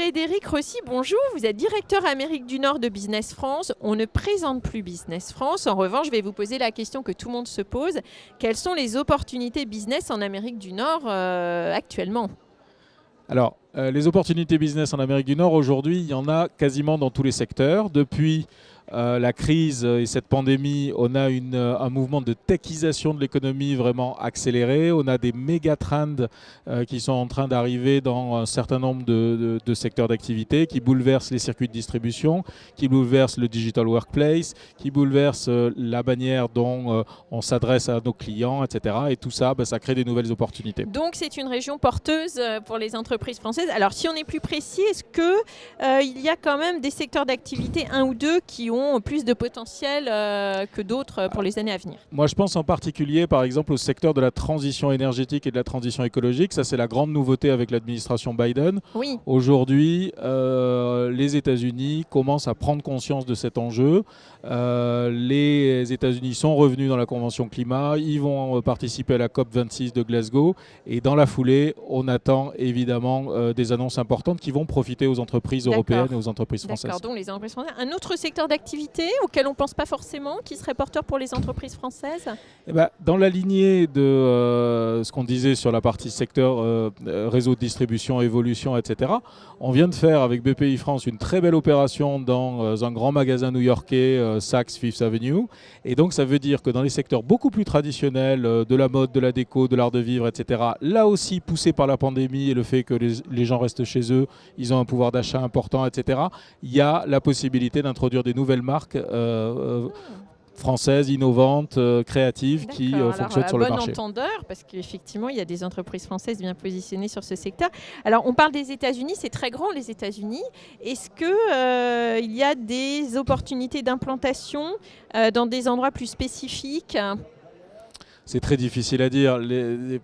Frédéric Rossi, bonjour. Vous êtes directeur Amérique du Nord de Business France. On ne présente plus Business France. En revanche, je vais vous poser la question que tout le monde se pose. Quelles sont les opportunités business en Amérique du Nord actuellement ? Alors, les opportunités business en Amérique du Nord, aujourd'hui, il y en a quasiment dans tous les secteurs. Depuis la crise et cette pandémie, on a un mouvement de techisation de l'économie vraiment accéléré. On a des méga trends qui sont en train d'arriver dans un certain nombre de secteurs d'activité, qui bouleversent les circuits de distribution, qui bouleversent le digital workplace, qui bouleversent la manière dont on s'adresse à nos clients, etc. Et tout ça, ça crée des nouvelles opportunités. Donc, c'est une région porteuse pour les entreprises françaises. Alors, si on est plus précis, est-ce qu'il y a quand même des secteurs d'activité, un ou deux, qui ont plus de potentiel que d'autres pour les années à venir? Moi, je pense en particulier, par exemple, au secteur de la transition énergétique et de la transition écologique. Ça, c'est la grande nouveauté avec l'administration Biden. Oui. Aujourd'hui, les États-Unis commencent à prendre conscience de cet enjeu. Les États-Unis sont revenus dans la Convention climat. Ils vont participer à la COP26 de Glasgow. Et dans la foulée, on attend évidemment des annonces importantes qui vont profiter aux entreprises européennes et aux entreprises françaises. D'accord, donc les entreprises françaises. Un autre secteur d'activité auquel on ne pense pas forcément, qui serait porteur pour les entreprises françaises? Dans la lignée de ce qu'on disait sur la partie secteur réseau de distribution, évolution, etc., on vient de faire avec BPI France une très belle opération dans un grand magasin new-yorkais, Saks Fifth Avenue. Et donc ça veut dire que dans les secteurs beaucoup plus traditionnels, de la mode, de la déco, de l'art de vivre, etc., là aussi poussé par la pandémie et le fait que les gens restent chez eux, ils ont un pouvoir d'achat important, etc., il y a la possibilité d'introduire des nouvelles marques françaises, innovantes, créatives, qui fonctionnent sur le marché. Bon entendeur, parce qu'effectivement, il y a des entreprises françaises bien positionnées sur ce secteur. Alors, on parle des États-Unis, c'est très grand les États-Unis. Est-ce qu'il y a des opportunités d'implantation dans des endroits plus spécifiques ? C'est très difficile à dire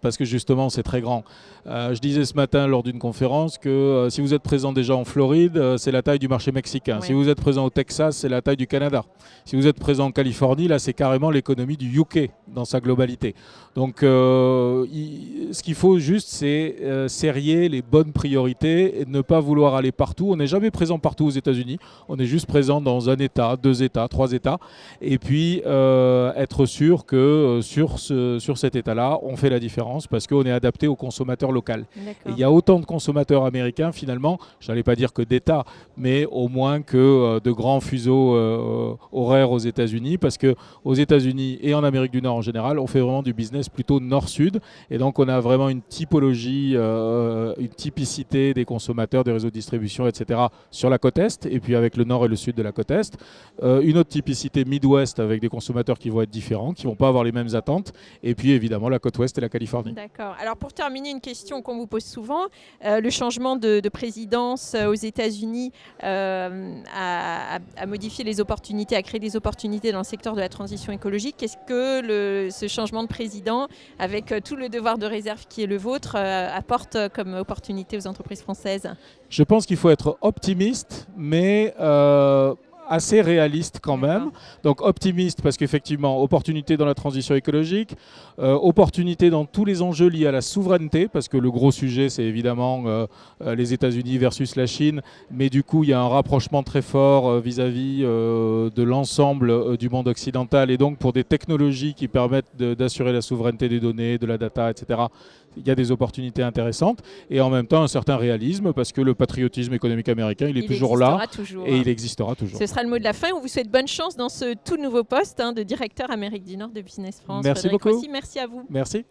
parce que justement c'est très grand. Je disais ce matin lors d'une conférence que si vous êtes présent déjà en Floride, c'est la taille du marché mexicain. Oui. Si vous êtes présent au Texas, c'est la taille du Canada. Si vous êtes présent en Californie, là c'est carrément l'économie du UK dans sa globalité. Donc ce qu'il faut juste, c'est serrer les bonnes priorités et ne pas vouloir aller partout. On n'est jamais présent partout aux États-Unis. On est juste présent dans un État, 2 États, 3 États. Et puis être sûr que sur cet état-là, on fait la différence parce qu'on est adapté au consommateur local. Et il y a autant de consommateurs américains finalement, je n'allais pas dire que d'États, mais au moins que de grands fuseaux horaires aux États-Unis, parce qu'aux États-Unis et en Amérique du Nord en général, on fait vraiment du business plutôt nord-sud. Et donc on a vraiment une typologie, une typicité des consommateurs, des réseaux de distribution, etc. sur la côte Est, et puis avec le nord et le sud de la côte Est. Une autre typicité Midwest avec des consommateurs qui vont être différents, qui ne vont pas avoir les mêmes attentes. Et puis évidemment la côte ouest et la Californie. D'accord. Alors pour terminer, une question qu'on vous pose souvent, le changement de présidence aux États-Unis a modifié les opportunités, a créé des opportunités dans le secteur de la transition écologique. Qu'est-ce que ce changement de président, avec tout le devoir de réserve qui est le vôtre, apporte comme opportunité aux entreprises françaises? Je pense qu'il faut être optimiste, mais assez réaliste quand même. Donc optimiste parce qu'effectivement, opportunité dans la transition écologique, opportunité dans tous les enjeux liés à la souveraineté, parce que le gros sujet, c'est évidemment les États-Unis versus la Chine, mais du coup, il y a un rapprochement très fort vis-à-vis de l'ensemble du monde occidental, et donc pour des technologies qui permettent d'assurer la souveraineté des données, de la data, etc., il y a des opportunités intéressantes, et en même temps un certain réalisme, parce que le patriotisme économique américain, il est toujours là, et il existera toujours. Ce sera le mot de la fin. On vous souhaite bonne chance dans ce tout nouveau poste de directeur Amérique du Nord de Business France. Merci beaucoup. Merci à vous. Merci.